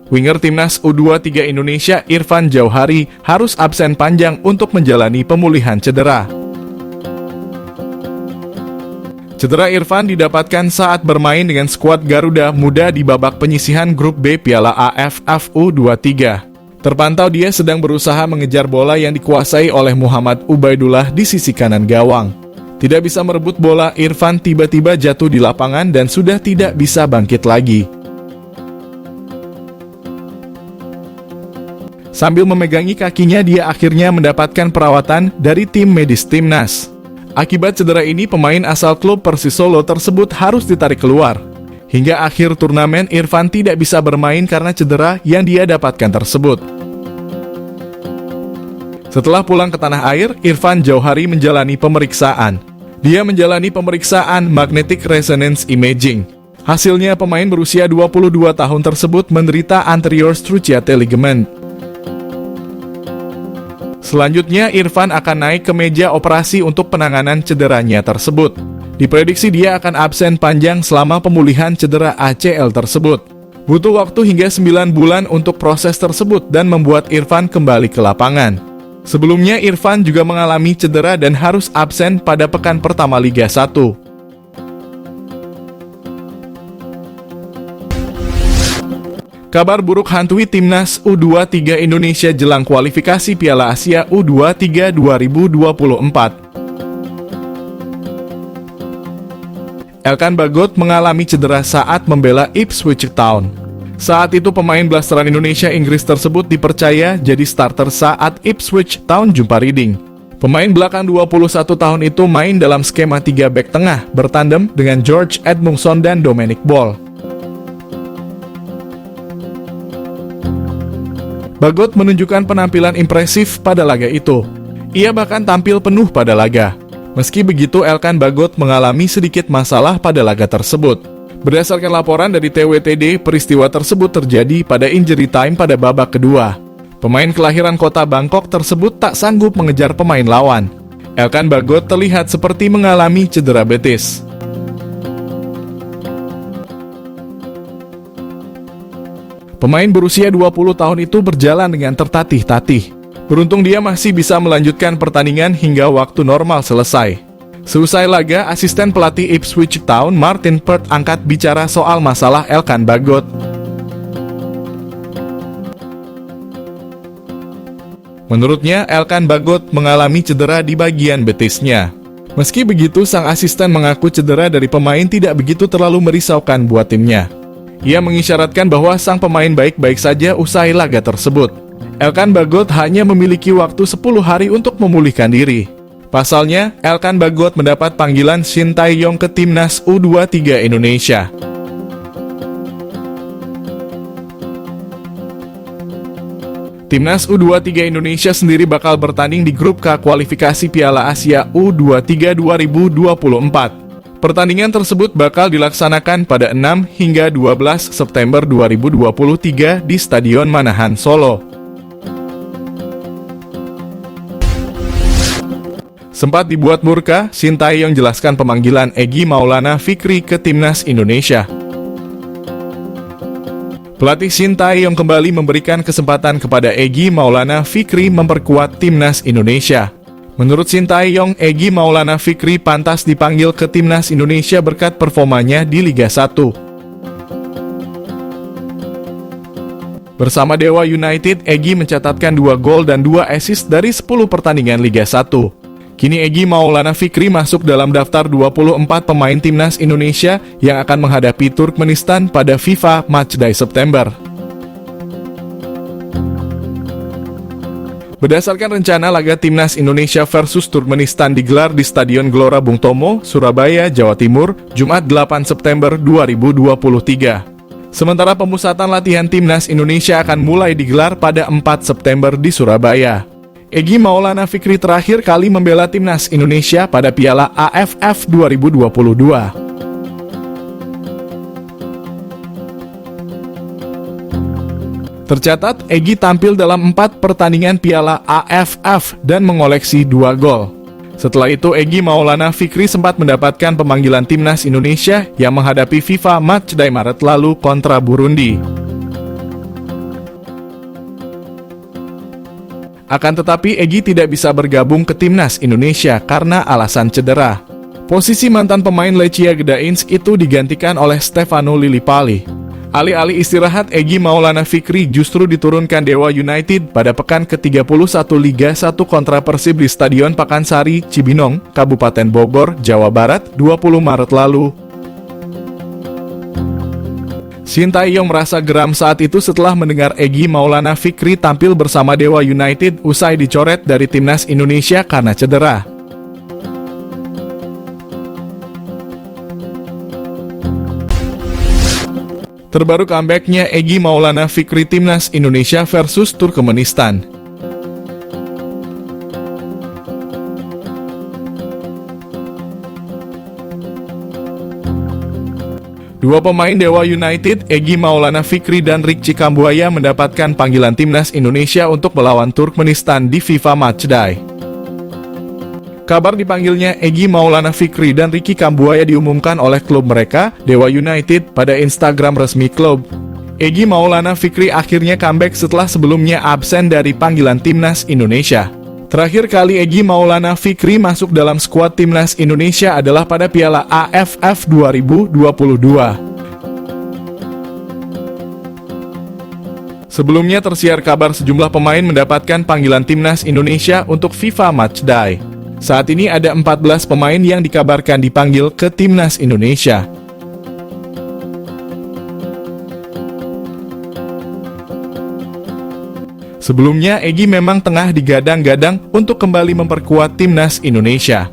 Winger timnas U23 Indonesia Irfan Jauhari harus absen panjang untuk menjalani pemulihan cedera. Cedera Irfan didapatkan saat bermain dengan skuad Garuda Muda di babak penyisihan grup B Piala AFF U23. Terpantau dia sedang berusaha mengejar bola yang dikuasai oleh Muhammad Ubaidullah di sisi kanan gawang. Tidak bisa merebut bola, Irfan tiba-tiba jatuh di lapangan dan sudah tidak bisa bangkit lagi. Sambil memegangi kakinya, dia akhirnya mendapatkan perawatan dari tim medis timnas. Akibat cedera ini, pemain asal klub Persis Solo tersebut harus ditarik keluar. Hingga akhir turnamen, Irfan tidak bisa bermain karena cedera yang dia dapatkan tersebut. Setelah pulang ke tanah air, Irfan Jauhari menjalani pemeriksaan. Dia menjalani pemeriksaan magnetic resonance imaging. Hasilnya, pemain berusia 22 tahun tersebut menderita anterior cruciate ligament. Selanjutnya, Irfan akan naik ke meja operasi untuk penanganan cederanya tersebut. Diprediksi dia akan absen panjang selama pemulihan cedera ACL tersebut. Butuh waktu hingga 9 bulan untuk proses tersebut dan membuat Irfan kembali ke lapangan. Sebelumnya, Irfan juga mengalami cedera dan harus absen pada pekan pertama Liga 1. Kabar buruk hantui timnas U23 Indonesia jelang kualifikasi Piala Asia U23 2024. Elkan Bagot mengalami cedera saat membela Ipswich Town. Saat itu pemain blasteran Indonesia Inggris tersebut dipercaya jadi starter saat Ipswich Town jumpa Reading. Pemain belakang 21 tahun itu main dalam skema 3 bek tengah bertandem dengan George Edmundson dan Dominic Ball. Bagot menunjukkan penampilan impresif pada laga itu. Ia bahkan tampil penuh pada laga. Meski begitu, Elkan Bagot mengalami sedikit masalah pada laga tersebut. Berdasarkan laporan dari TWTD, peristiwa tersebut terjadi pada injury time pada babak kedua. Pemain kelahiran kota Bangkok tersebut tak sanggup mengejar pemain lawan. Elkan Bagot terlihat seperti mengalami cedera betis. Pemain berusia 20 tahun itu berjalan dengan tertatih-tatih. Beruntung dia masih bisa melanjutkan pertandingan hingga waktu normal selesai. Seusai laga, asisten pelatih Ipswich Town Martin Peart angkat bicara soal masalah Elkan Bagot. Menurutnya, Elkan Bagot mengalami cedera di bagian betisnya. Meski begitu, sang asisten mengaku cedera dari pemain tidak begitu terlalu merisaukan buat timnya. Ia mengisyaratkan bahwa sang pemain baik-baik saja usai laga tersebut. Elkan Bagot hanya memiliki waktu 10 hari untuk memulihkan diri. Pasalnya, Elkan Bagot mendapat panggilan Shin Tae-yong ke timnas U23 Indonesia. Timnas U23 Indonesia sendiri bakal bertanding di grup K kualifikasi Piala Asia U23 2024. Pertandingan tersebut bakal dilaksanakan pada 6 hingga 12 September 2023 di Stadion Manahan, Solo. Sempat dibuat murka, Shin Tae-yong jelaskan pemanggilan Egy Maulana Fikri ke timnas Indonesia. Pelatih Shin Tae-yong kembali memberikan kesempatan kepada Egy Maulana Fikri memperkuat timnas Indonesia. Menurut Shin Tae-yong, Egy Maulana Fikri pantas dipanggil ke timnas Indonesia berkat performanya di Liga 1. Bersama Dewa United, Egy mencatatkan 2 gol dan 2 assist dari 10 pertandingan Liga 1. Kini Egy Maulana Fikri masuk dalam daftar 24 pemain timnas Indonesia yang akan menghadapi Turkmenistan pada FIFA Matchday September. Berdasarkan rencana, laga timnas Indonesia versus Turkmenistan digelar di Stadion Gelora Bung Tomo, Surabaya, Jawa Timur, Jumat 8 September 2023. Sementara pemusatan latihan timnas Indonesia akan mulai digelar pada 4 September di Surabaya. Egy Maulana Fikri terakhir kali membela timnas Indonesia pada Piala AFF 2022. Tercatat, Egy tampil dalam 4 pertandingan Piala AFF dan mengoleksi 2 gol. Setelah itu, Egy Maulana Fikri sempat mendapatkan pemanggilan timnas Indonesia yang menghadapi FIFA Matchday Maret lalu kontra Burundi. Akan tetapi Egy tidak bisa bergabung ke timnas Indonesia karena alasan cedera. Posisi mantan pemain Lechia Gdańsk itu digantikan oleh Stefano Lillipali. Alih-alih istirahat, Egy Maulana Fikri justru diturunkan Dewa United pada pekan ke-31 Liga 1 kontra Persib di Stadion Pakansari, Cibinong, Kabupaten Bogor, Jawa Barat, 20 Maret lalu. Sintayong merasa geram saat itu setelah mendengar Egy Maulana Fikri tampil bersama Dewa United usai dicoret dari timnas Indonesia karena cedera. Terbaru comeback-nya Egy Maulana Fikri timnas Indonesia versus Turkmenistan. Dua pemain Dewa United, Egy Maulana Fikri dan Ricky Kambuaya mendapatkan panggilan timnas Indonesia untuk melawan Turkmenistan di FIFA Matchday. Kabar dipanggilnya Egy Maulana Fikri dan Ricky Kambuaya diumumkan oleh klub mereka, Dewa United, pada Instagram resmi klub. Egy Maulana Fikri akhirnya comeback setelah sebelumnya absen dari panggilan timnas Indonesia. Terakhir kali Egy Maulana Fikri masuk dalam skuad timnas Indonesia adalah pada Piala AFF 2022. Sebelumnya tersiar kabar sejumlah pemain mendapatkan panggilan timnas Indonesia untuk FIFA Matchday. Saat ini ada 14 pemain yang dikabarkan dipanggil ke timnas Indonesia. Sebelumnya, Egy memang tengah digadang-gadang untuk kembali memperkuat timnas Indonesia.